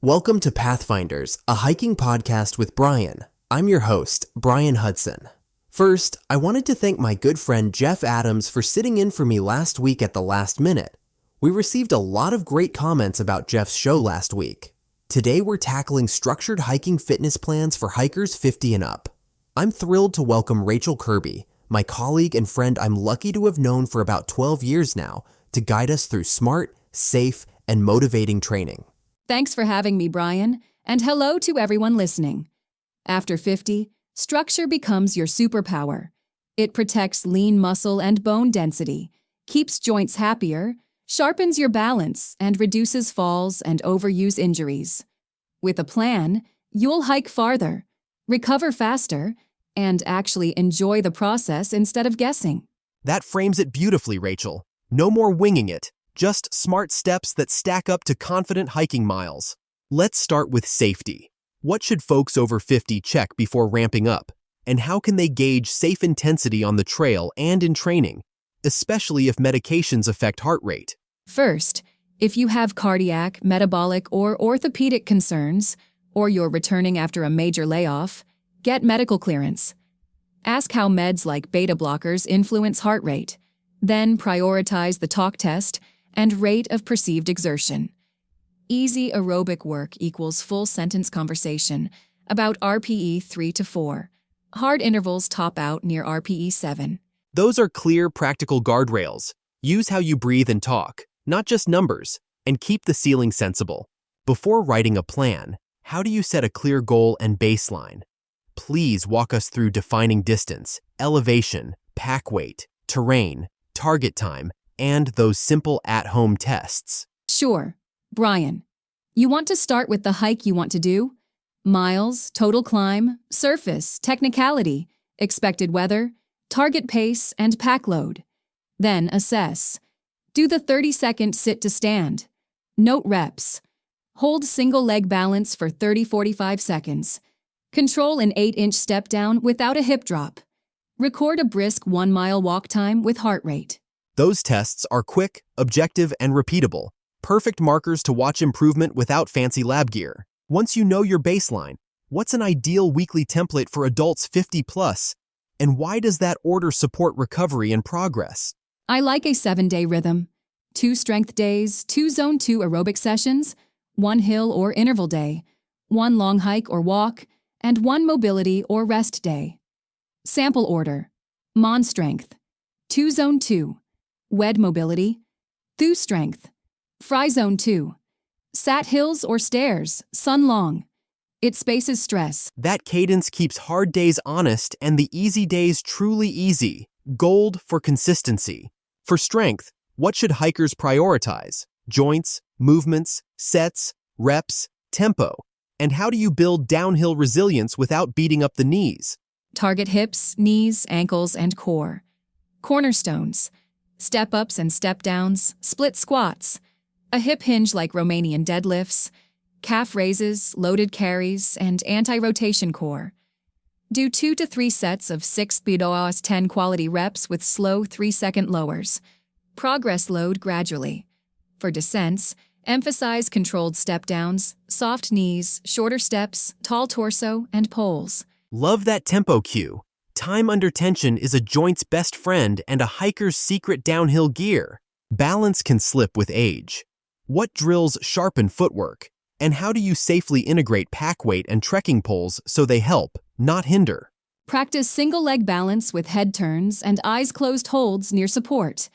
Welcome to Pathfinders, a hiking podcast with Brian. I'm your host, Brian Hudson. First, I wanted to thank my good friend Jeff Adams for sitting in for me last week at the last minute. We received a lot of great comments about Jeff's show last week. Today we're tackling structured hiking fitness plans for hikers 50 and up. I'm thrilled to welcome Rachel Kirby, my colleague and friend I'm lucky to have known for about 12 years now, to guide us through smart, safe, and motivating training. Thanks for having me, Brian, and hello to everyone listening. After 50, structure becomes your superpower. It protects lean muscle and bone density, keeps joints happier, sharpens your balance, and reduces falls and overuse injuries. With a plan, you'll hike farther, recover faster, and actually enjoy the process instead of guessing. That frames it beautifully, Rachel. No more winging it. Just smart steps that stack up to confident hiking miles. Let's start with safety. What should folks over 50 check before ramping up? And how can they gauge safe intensity on the trail and in training, especially if medications affect heart rate? First, if you have cardiac, metabolic, or orthopedic concerns, or you're returning after a major layoff, get medical clearance. Ask how meds like beta blockers influence heart rate. Then prioritize the talk test and rate of perceived exertion. Easy aerobic work equals full sentence conversation, about RPE 3 to 4. Hard intervals top out near RPE 7. Those are clear, practical guardrails. Use how you breathe and talk, not just numbers, and keep the ceiling sensible. Before writing a plan, how do you set a clear goal and baseline? Please walk us through defining distance, elevation, pack weight, terrain, target time, and those simple at-home tests. Sure. Brian, you want to start with the hike you want to do? Miles, total climb, surface, technicality, expected weather, target pace, and pack load. Then assess. Do the 30-second sit to stand. Note reps. Hold single leg balance for 30-45 seconds. Control an 8-inch step down without a hip drop. Record a brisk 1-mile walk time with heart rate. Those tests are quick, objective, and repeatable. Perfect markers to watch improvement without fancy lab gear. Once you know your baseline, what's an ideal weekly template for adults 50 plus? And why does that order support recovery and progress? I like a 7-day rhythm. 2 strength days, 2 zone 2 aerobic sessions, 1 hill or interval day, 1 long hike or walk, and 1 mobility or rest day. Sample order. Mon strength. 2 zone 2. Wed mobility. Thu strength. Fry zone 2. Sat hills or stairs, sun long. It spaces stress. That cadence keeps hard days honest and the easy days truly easy. Gold for consistency. For strength, what should hikers prioritize? Joints, movements, sets, reps, tempo. And how do you build downhill resilience without beating up the knees? Target hips, knees, ankles, and core. Cornerstones. Step-ups and step-downs, split squats, a hip hinge like Romanian deadlifts, calf raises, loaded carries, and anti-rotation core. Do 2 to 3 sets of 6 PWS 10 quality reps with slow 3-second lowers. Progress load gradually. For descents, emphasize controlled step-downs, soft knees, shorter steps, tall torso, and poles. Love that tempo cue. Time under tension is a joint's best friend and a hiker's secret downhill gear. Balance can slip with age. What drills sharpen footwork? And how do you safely integrate pack weight and trekking poles so they help, not hinder? Practice single leg balance with head turns and eyes closed holds near support.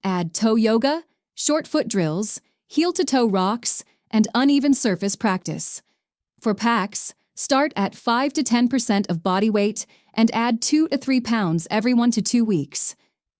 Add toe yoga, short foot drills, heel-to-toe rocks, and uneven surface practice. For packs, start at 5 to 10% of body weight and add 2 to 3 pounds every 1 to 2 weeks.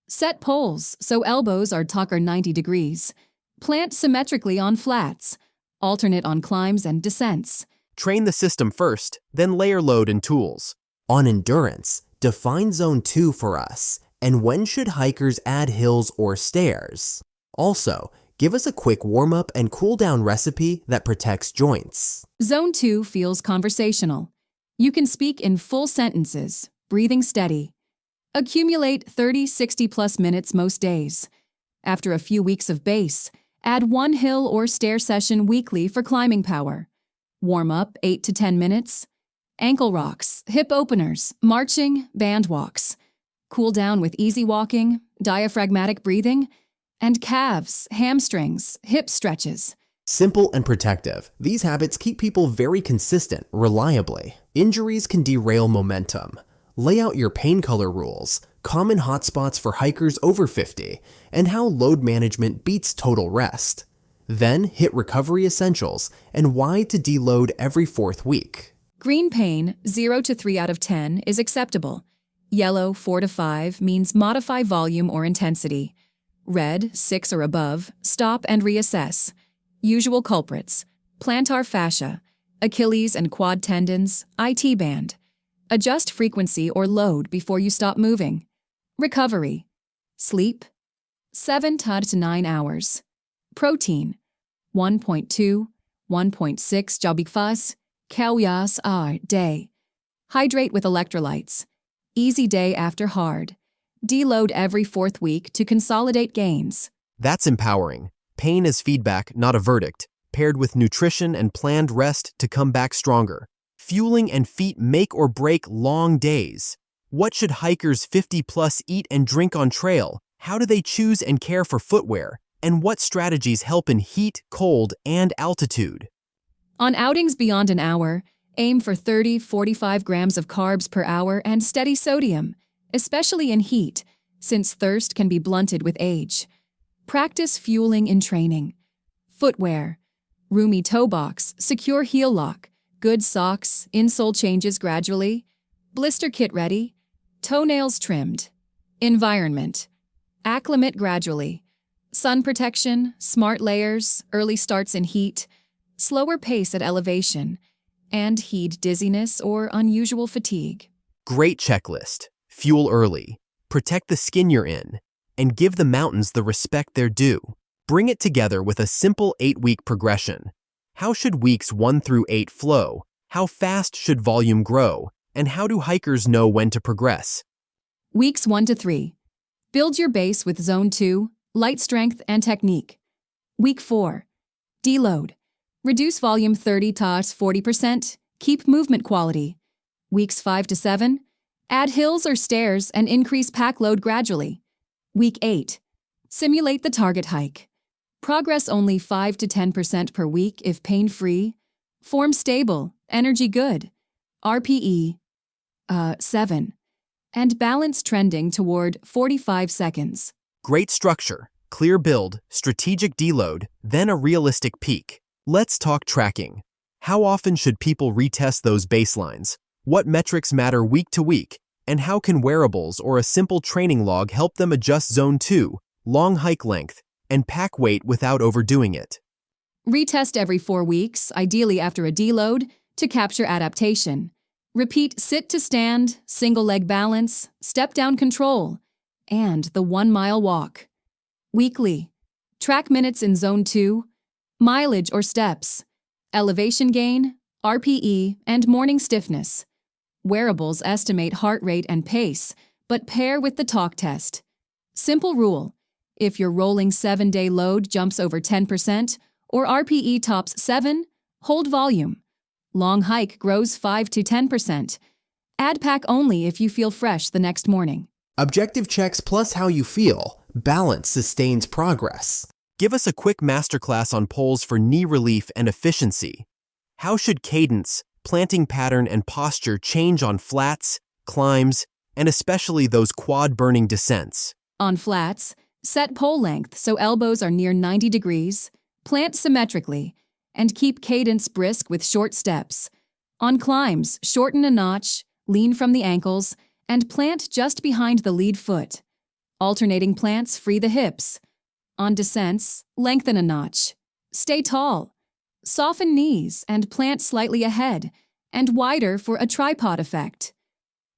Set poles so elbows are tucked 90 degrees. Plant symmetrically on flats. Alternate on climbs and descents. Train the system first, then layer load and tools. On endurance, define zone 2 for us, and when should hikers add hills or stairs? Also, give us a quick warm-up and cool-down recipe that protects joints. Zone 2 feels conversational. You can speak in full sentences, breathing steady. Accumulate 30-60 plus minutes most days. After a few weeks of base, add 1 hill or stair session weekly for climbing power. Warm up 8 to 10 minutes. Ankle rocks, hip openers, marching, band walks. Cool down with easy walking, diaphragmatic breathing, and calves, hamstrings, hip stretches. Simple and protective, these habits keep people very consistent, reliably. Injuries can derail momentum. Lay out your pain color rules, common hotspots for hikers over 50, and how load management beats total rest. Then hit recovery essentials and why to deload every 4th week. Green pain, 0 to 3 out of 10, is acceptable. Yellow, 4 to 5, means modify volume or intensity. Red, 6 or above, stop and reassess. Usual culprits: plantar fascia, Achilles and quad tendons, IT band. Adjust frequency or load before you stop moving. Recovery: sleep, 7 to 9 hours. Protein: 1.2, 1.6 jabikfas, calories a day. Hydrate with electrolytes. Easy day after hard. Deload every 4th week to consolidate gains. That's empowering. Pain as feedback, not a verdict, paired with nutrition and planned rest to come back stronger. Fueling and feet make or break long days. What should hikers 50+ eat and drink on trail? How do they choose and care for footwear? And what strategies help in heat, cold, and altitude? On outings beyond an hour, aim for 30-45 grams of carbs per hour and steady sodium, especially in heat, since thirst can be blunted with age. Practice fueling in training. Footwear: roomy toe box, secure heel lock, good socks, insole changes gradually, blister kit ready, toenails trimmed. Environment: acclimate gradually. Sun protection, smart layers, early starts in heat, slower pace at elevation, and heed dizziness or unusual fatigue. Great checklist. Fuel early. Protect the skin you're in. And give the mountains the respect they're due. Bring it together with a simple 8-week progression. How should weeks 1 through 8 flow? How fast should volume grow? And how do hikers know when to progress? Weeks 1 to 3. Build your base with Zone 2, light strength and technique. Week 4. Deload. Reduce volume 30 to 40%. Keep movement quality. Weeks 5 to 7. Add hills or stairs and increase pack load gradually. Week 8. Simulate the target hike. Progress only 5 to 10% per week if pain-free. Form stable, energy good. RPE 7. And balance trending toward 45 seconds. Great structure, clear build, strategic deload, then a realistic peak. Let's talk tracking. How often should people retest those baselines? What metrics matter week to week? And how can wearables or a simple training log help them adjust Zone 2, long hike length, and pack weight without overdoing it? Retest every 4 weeks, ideally after a deload, to capture adaptation. Repeat sit to stand, single leg balance, step down control, and the 1-mile walk. Weekly. Track minutes in Zone 2, mileage or steps, elevation gain, RPE, and morning stiffness. Wearables estimate heart rate and pace, but pair with the talk test. Simple rule: if your rolling 7-day load jumps over 10% or RPE tops 7, hold volume. Long hike grows 5 to 10%. Add pack only if you feel fresh the next morning. Objective checks plus how you feel. Balance sustains progress. Give us a quick masterclass on poles for knee relief and efficiency. How should cadence, planting pattern, and posture change on flats, climbs, and especially those quad-burning descents? On flats, set pole length so elbows are near 90 degrees, plant symmetrically, and keep cadence brisk with short steps. On climbs, shorten a notch, lean from the ankles, and plant just behind the lead foot. Alternating plants free the hips. On descents, lengthen a notch. Stay tall. Soften knees and plant slightly ahead, and wider for a tripod effect.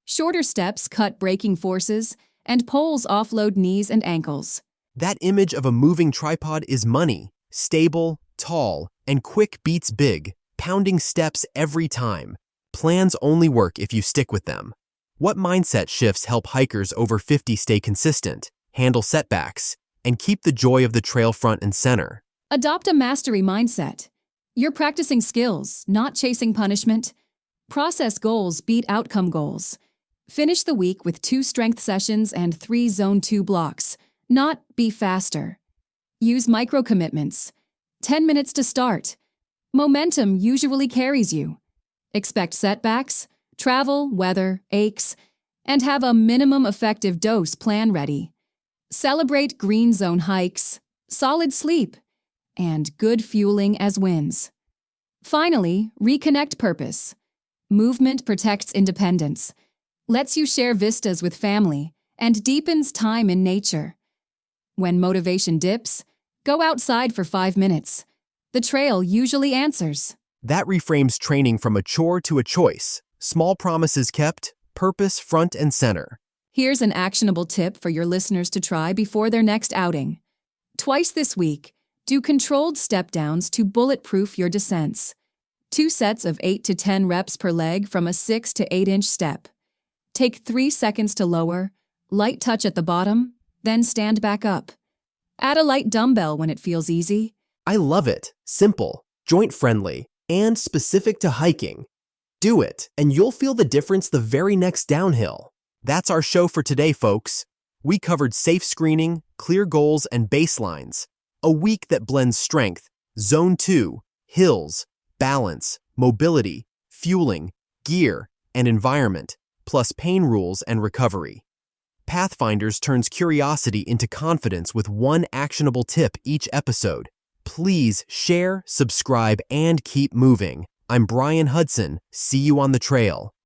Shorter steps cut braking forces, and poles offload knees and ankles. That image of a moving tripod is money. Stable, tall, and quick beats big, pounding steps every time. Plans only work if you stick with them. What mindset shifts help hikers over 50 stay consistent, handle setbacks, and keep the joy of the trail front and center? Adopt a mastery mindset. You're practicing skills, not chasing punishment. Process goals beat outcome goals. Finish the week with 2 strength sessions and 3 Zone 2 blocks, not be faster. Use micro commitments. 10 minutes to start. Momentum usually carries you. Expect setbacks, travel, weather, aches, and have a minimum effective dose plan ready. Celebrate green zone hikes, solid sleep, and good fueling as wins. Finally, reconnect purpose. Movement protects independence, lets you share vistas with family, and deepens time in nature. When motivation dips, go outside for 5 minutes. The trail usually answers. That reframes training from a chore to a choice. Small promises kept, purpose front and center. Here's an actionable tip for your listeners to try before their next outing. Twice this week, do controlled step-downs to bulletproof your descents. 2 sets of 8 to 10 reps per leg from a 6 to 8-inch step. Take 3 seconds to lower, light touch at the bottom, then stand back up. Add a light dumbbell when it feels easy. I love it. Simple, joint-friendly, and specific to hiking. Do it, and you'll feel the difference the very next downhill. That's our show for today, folks. We covered safe screening, clear goals, and baselines. A week that blends strength, Zone 2, hills, balance, mobility, fueling, gear, and environment, plus pain rules and recovery. Pathfinders turns curiosity into confidence with 1 actionable tip each episode. Please share, subscribe, and keep moving. I'm Brian Hudson. See you on the trail.